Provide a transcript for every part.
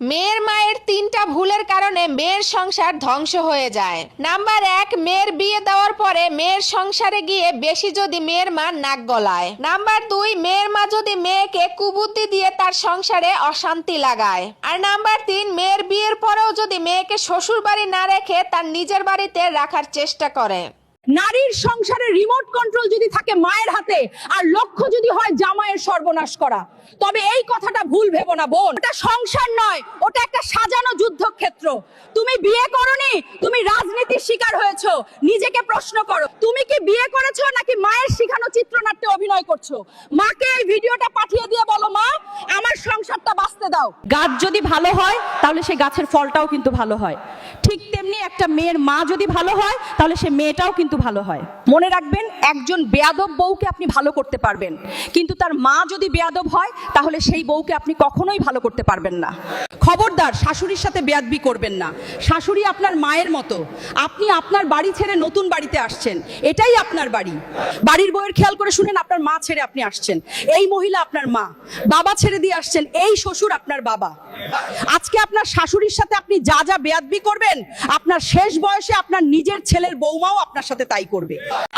মেয়ের মায়ের 3টা ভুলের কারণে মেয়ের সংসার ধ্বংস হয়ে যায়। নাম্বার 1, মেয়ের বিয়ে দেওয়ার পরে মেয়ের সংসারে গিয়ে বেশি যদি মেয়ের মা নাক গলায়। নাম্বার 2, মেয়ের মা যদি মেয়েকে কুবুদ্ধি দিয়ে তার সংসারে অশান্তি লাগায়। আর নাম্বার 3, মেয়ের বিয়ের পরেও যদি মেয়েকে শ্বশুর বাড়ি না রেখে তার নিজের বাড়িতে রাখার চেষ্টা করে। নারীর সংসারে রিমোট কন্ট্রোল যদি থাকে মায়ের হাতে, আর লক্ষ্য যদি হয় জামাইয়ের সর্বনাশ করা, তবে এই কথাটা ভুল ভেবো না বোন। ওটা সংসার নয়, ওটা একটা সাজানো যুদ্ধক্ষেত্র। তুমি বিয়ে করোনি, তুমি রাজনীতির শিকার হয়েছো। নিজেকে প্রশ্ন করো, তুমি কি বিয়ে করেছো নাকি মায়ের শিখানো চিত্রনাট্যে অভিনয় করছো? মাকে এই ভিডিওটা পাঠিয়ে দিয়ে বলো, মা আমার সংসারটা বাঁচতে দাও। গাছ যদি ভালো হয় তাহলে সে গাছের ফলটাও কিন্তু ভালো হয়। ঠিক তেমনি একটা মেয়ের মা যদি ভালো হয় তাহলে সে মেয়েটাও কিন্তু ভালো হয়। মনে রাখবেন, একজন বেয়াদব বউকে আপনি ভালো করতে পারবেন, কিন্তু তার মা যদি বেয়াদব হয় তাহলে সেই বউকে আপনি কখনোই ভালো করতে পারবেন না। খবরদার শাশুড়ির সাথে বেয়াদবি করবেন না। শাশুড়ি আপনার মায়ের মতো। আপনি আপনার বাড়ি ছেড়ে নতুন বাড়িতে আসছেন, এটাই আপনার বাড়ি। বাড়ির বউয়ের খেয়াল করে শুনেন, আপনার মা ছেড়ে আপনি আসছেন, এই মহিলা আপনার মা। বাবা ছেড়ে দিয়ে আসছেন, এই শ্বশুর আপনার বাবা। আজকে আপনার শাশুড়ির সাথে আপনি যা যা বেয়াদবি করবেন, আপনার শেষ বয়সে আপনার নিজের ছেলের বৌমাও আপনার সাথে তাই করবে।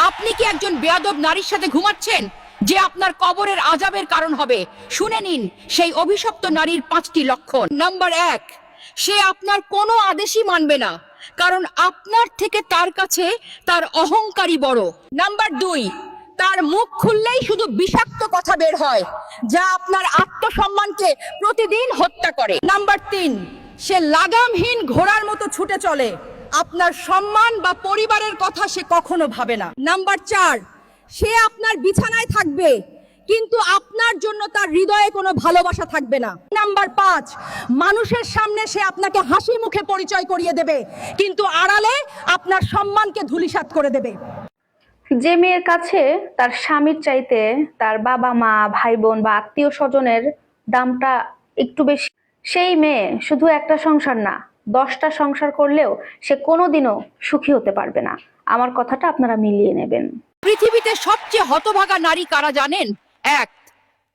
আপনি কি একজন বেয়াদব নারীর সাথে ঘুমাচ্ছেন যে আপনার কবরের আযাবের কারণ হবে? শুনে নিন সেই অভিশপ্ত নারীর 5টি লক্ষণ। নাম্বার 1, সে আপনার কোনো আদেশই মানবে না, কারণ আপনার থেকে তার কাছে তার অহংকারই বড়। নাম্বার 2, তার মুখ খুললেই শুধু বিষাক্ত কথা বের হয়, যা আপনার আত্মসম্মানকে প্রতিদিন হত্যা করে। নাম্বার 3, সে লাগামহীন ঘোড়ার মতো ছুটে চলে, আপনার সম্মান বা পরিবারের কথা সে কখনো ভাবে না। নাম্বার 4, সে আপনার বিছানায় থাকবে, কিন্তু আপনার জন্য তার হৃদয়ে কোনো ভালোবাসা থাকবে না। নাম্বার 5, মানুষের সামনে সে আপনাকে হাসি মুখে পরিচয় করিয়ে দেবে, কিন্তু আড়ালে আপনার সম্মানকে ধূলিসাৎ করে দেবে। যে মেয়ের কাছে তার স্বামীর চাইতে তার বাবা মা ভাই বোন বা আত্মীয় স্বজনের দামটা একটু বেশি, সেই মেয়ে শুধু একটা সংসার না 10টা সংসার করলেও সে কোনোদিনও সুখী হতে পারবে না। আমার কথাটা আপনারা মিলিয়ে নেবেন। পৃথিবীতে সবচেয়ে হতভাগা নারী কারা জানেন? 1,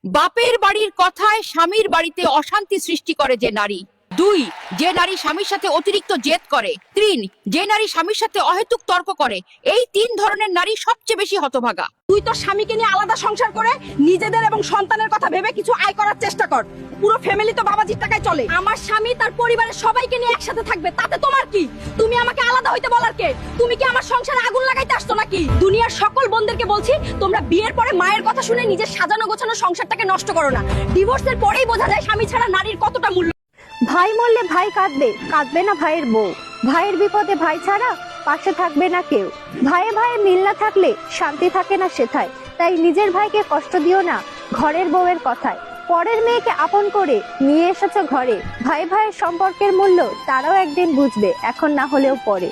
বাপের বাড়ির কথায় স্বামীর বাড়িতে অশান্তি সৃষ্টি করে যে নারী। 2, যে নারী স্বামীর সাথে অতিরিক্ত জেদ করে। 3, যে নারী স্বামীর সাথে অহেতুক তর্ক করে। এই 3 ধরনের নারী সবচেয়ে বেশি হতভাগা। তুই তো স্বামীকে নিয়ে আলাদা সংসার করে নিজেদের এবং সন্তানের কথা ভেবে কিছু আয় করার চেষ্টা কর। পুরো ফ্যামিলি তো বাবাজির টাকায় চলে। আমার স্বামী তার পরিবারের সবাইকে নিয়ে একসাথে থাকবে, তাতে তোমার কি? তুমি আমাকে আলাদা হইতে বলার কে? তুমি কি আমার সংসারে আগুন লাগাইতে আসছো নাকি? দুনিয়ার সকল বোনদেরকে বলছি, তোমরা বিয়ের পরে মায়ের কথা শুনে নিজের সাজানো গোছানো সংসারটাকে নষ্ট করো না। ডিভোর্সের পরেই বোঝা যায় স্বামী ছাড়া নারীর কতটা মূল্য। ভাই মরলে ভাই কাঁদবে, কাঁদবে না ভাইয়ের বউ। ভাইয়ের বিপদে ভাই ছাড়া পাশে থাকবে না কেউ। ভাইয়ে ভাইয়ে মিল না থাকলে শান্তি থাকে না সেথায়। তাই নিজের ভাইকে কষ্ট দিও না ঘরের বউয়ের কথায়। পরের মেয়েকে আপন করে নিয়ে এসেছো ঘরে। ভাই ভাইয়ের সম্পর্কের মূল্য তারাও একদিন বুঝবে, এখন না হলেও পরে।